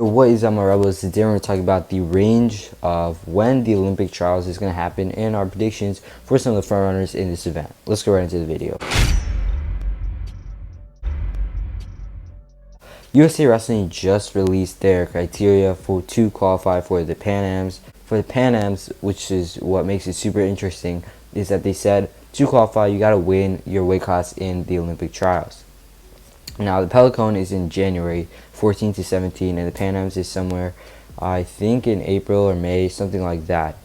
What is up, my rebels? Today we're talking about the range of when the Olympic trials is going to happen and our predictions for some of the front runners in this event. Let's go right into the video. USA Wrestling just released their criteria to qualify for the Pan Ams. For the Pan Ams, which is what makes it super interesting, is that they said to qualify you got to win your weight class in the Olympic trials. Now the Pelicone is in January 14 to 17, and the Pan Ams is somewhere, I think in April or May, something like that.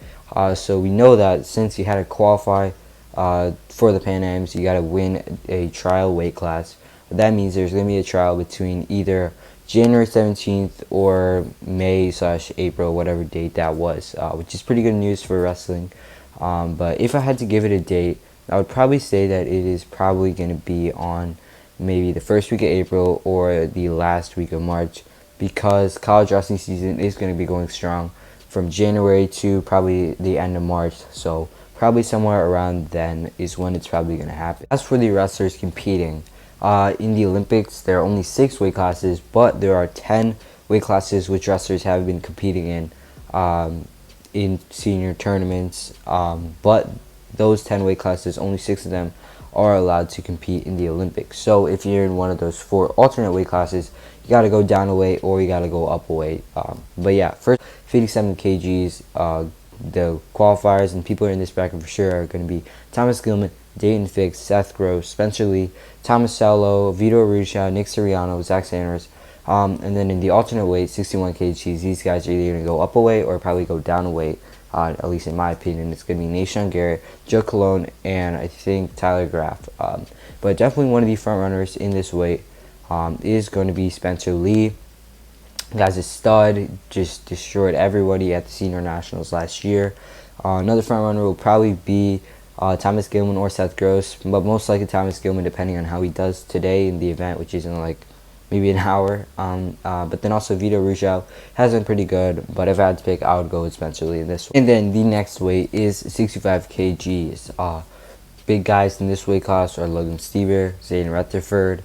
So we know that since you had to qualify for the Pan Ams, you got to win a trial weight class. That means there's going to be a trial between either January 17th or May/April, whatever date that was, which is pretty good news for wrestling. But if I had to give it a date, I would probably say that it is probably going to be on maybe the first week of April or the last week of March, because college wrestling season is going to be going strong from January to probably the end of March. So probably somewhere around then is when it's probably going to happen. As for the wrestlers competing in the Olympics, there are only 6 weight classes, but there are 10 weight classes which wrestlers have been competing in senior tournaments. But those 10 weight classes, only 6 of them are allowed to compete in the Olympics. So if you're in one of those 4 alternate weight classes, you got to go down a weight or you got to go up a weight. But yeah, first 57 kgs, the qualifiers and people in this bracket for sure are going to be Thomas Gilman, Dayton Fix, Seth Gross, Spencer Lee, Thomas Sallow, Vito Rucha, Nick Siriano, Zach Sanders. And then in the alternate weight, 61 kgs, these guys are either going to go up a weight or probably go down a weight. At least in my opinion, it's going to be Nashon Garrett, Joe Colon, and I think Tyler Graff. But definitely one of the front runners in this weight is going to be Spencer Lee. The guy's a stud, just destroyed everybody at the Senior Nationals last year. Another front runner will probably be Thomas Gilman or Seth Gross, but most likely Thomas Gilman, depending on how he does today in the event, which is in like maybe an hour. But then also Vito Rucha has been pretty good, but if I had to pick, I would go with Spencer Lee in this one. And then the next weight is 65 kgs. Big guys in this weight class are Logan Stever, Zayden Rutherford,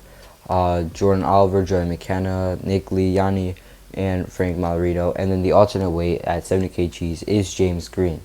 Jordan Oliver, Joey McKenna, Nick Lee, Yanni, and Frank Malarito. And then the alternate weight at 70 kgs is James Green.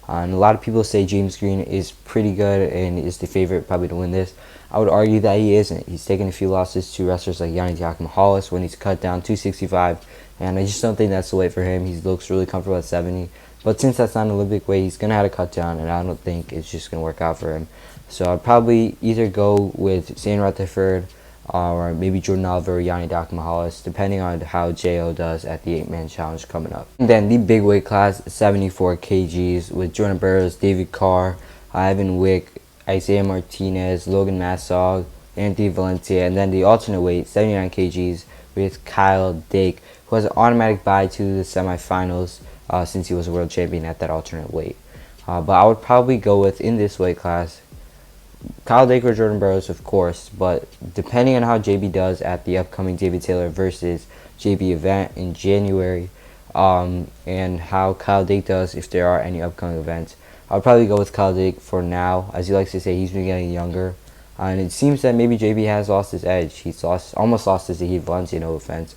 And a lot of people say James Green is pretty good and is the favorite probably to win this. I would argue that he isn't. He's taken a few losses to wrestlers like Yanni Diakomahalis when he's cut down to 65, and I just don't think that's the weight for him. He looks really comfortable at 70, but since that's not an Olympic weight, he's going to have to cut down, and I don't think it's just going to work out for him. So I'd probably either go with Zayden Rutherford or maybe Jordan Oliver or Yanni Diakomahalis, depending on how Jo does at the 8-man challenge coming up. And then the big weight class, 74 kgs, with Jordan Burroughs, David Carr, Ivan Wick, Isaiah Martinez, Logan Massog, Anthony Valencia, and then the alternate weight, 79 kgs, with Kyle Dake, who has an automatic bye to the semifinals since he was a world champion at that alternate weight. But I would probably go with, in this weight class, Kyle Dake or Jordan Burroughs, of course, but depending on how JB does at the upcoming David Taylor versus JB event in January, and how Kyle Dake does if there are any upcoming events, I would probably go with Kyle Dake for now. As he likes to say, he's been getting younger. And it seems that maybe JB has lost his edge. He's almost lost his Heath Valencia, no offense.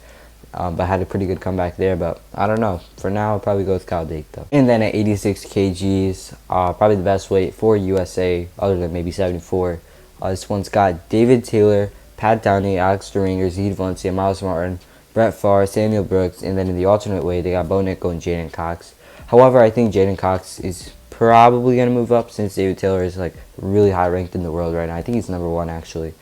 But had a pretty good comeback there. But I don't know. For now, I'll probably go with Kyle Dake, though. And then at 86 kgs, probably the best weight for USA, other than maybe 74. This one's got David Taylor, Pat Downey, Alex Duringer, Heath Valencia, Miles Martin, Brett Farr, Samuel Brooks. And then in the alternate weight, they got Bo Nickel and Jaden Cox. However, I think Jaden Cox is probably going to move up since David Taylor is like really high ranked in the world right now. I think he's number 1 actually.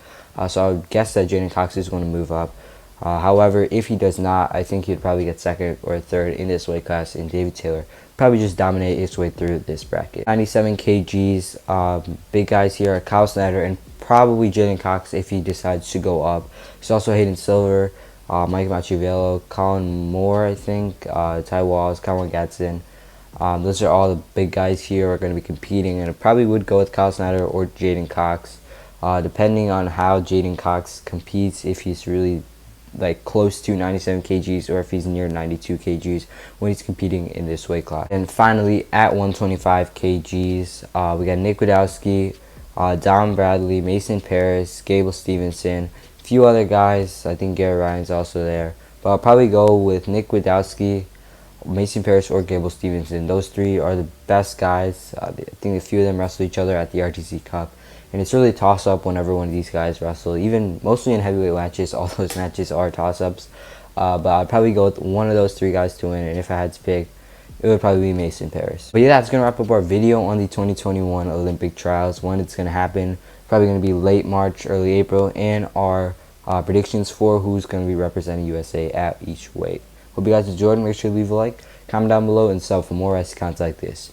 So I would guess that Jaden Cox is going to move up. However, if he does not, I think he'd probably get 2nd or 3rd in this weight class, and David Taylor probably just dominate his way through this bracket. 97 kgs, big guys here are Kyle Snyder and probably Jaden Cox if he decides to go up. There's also Hayden Silver, Mike Machiavello, Colin Moore, I think, Ty Walls, Colin Gadsden. Those are all the big guys here who are going to be competing, and I probably would go with Kyle Snyder or Jaden Cox, depending on how Jaden Cox competes, if he's really like close to 97 kgs or if he's near 92 kgs when he's competing in this weight class. And finally, at 125 kgs, we got Nick Wadowski, Don Bradley, Mason Paris, Gable Stevenson, a few other guys. I think Gary Ryan's also there. But I'll probably go with Nick Wadowski, Mason Parris, or Gable Stevenson. Those three are the best guys. I think a few of them wrestle each other at the RTC Cup. And it's really a toss-up whenever one of these guys wrestle. Even mostly in heavyweight matches, all those matches are toss-ups. But I'd probably go with one of those three guys to win. And if I had to pick, it would probably be Mason Parris. But yeah, that's going to wrap up our video on the 2021 Olympic trials. When it's going to happen, probably going to be late March, early April. And our predictions for who's going to be representing USA at each weight. Hope you guys enjoyed. Make sure to leave a like, comment down below, and sub for more wrestling content like this.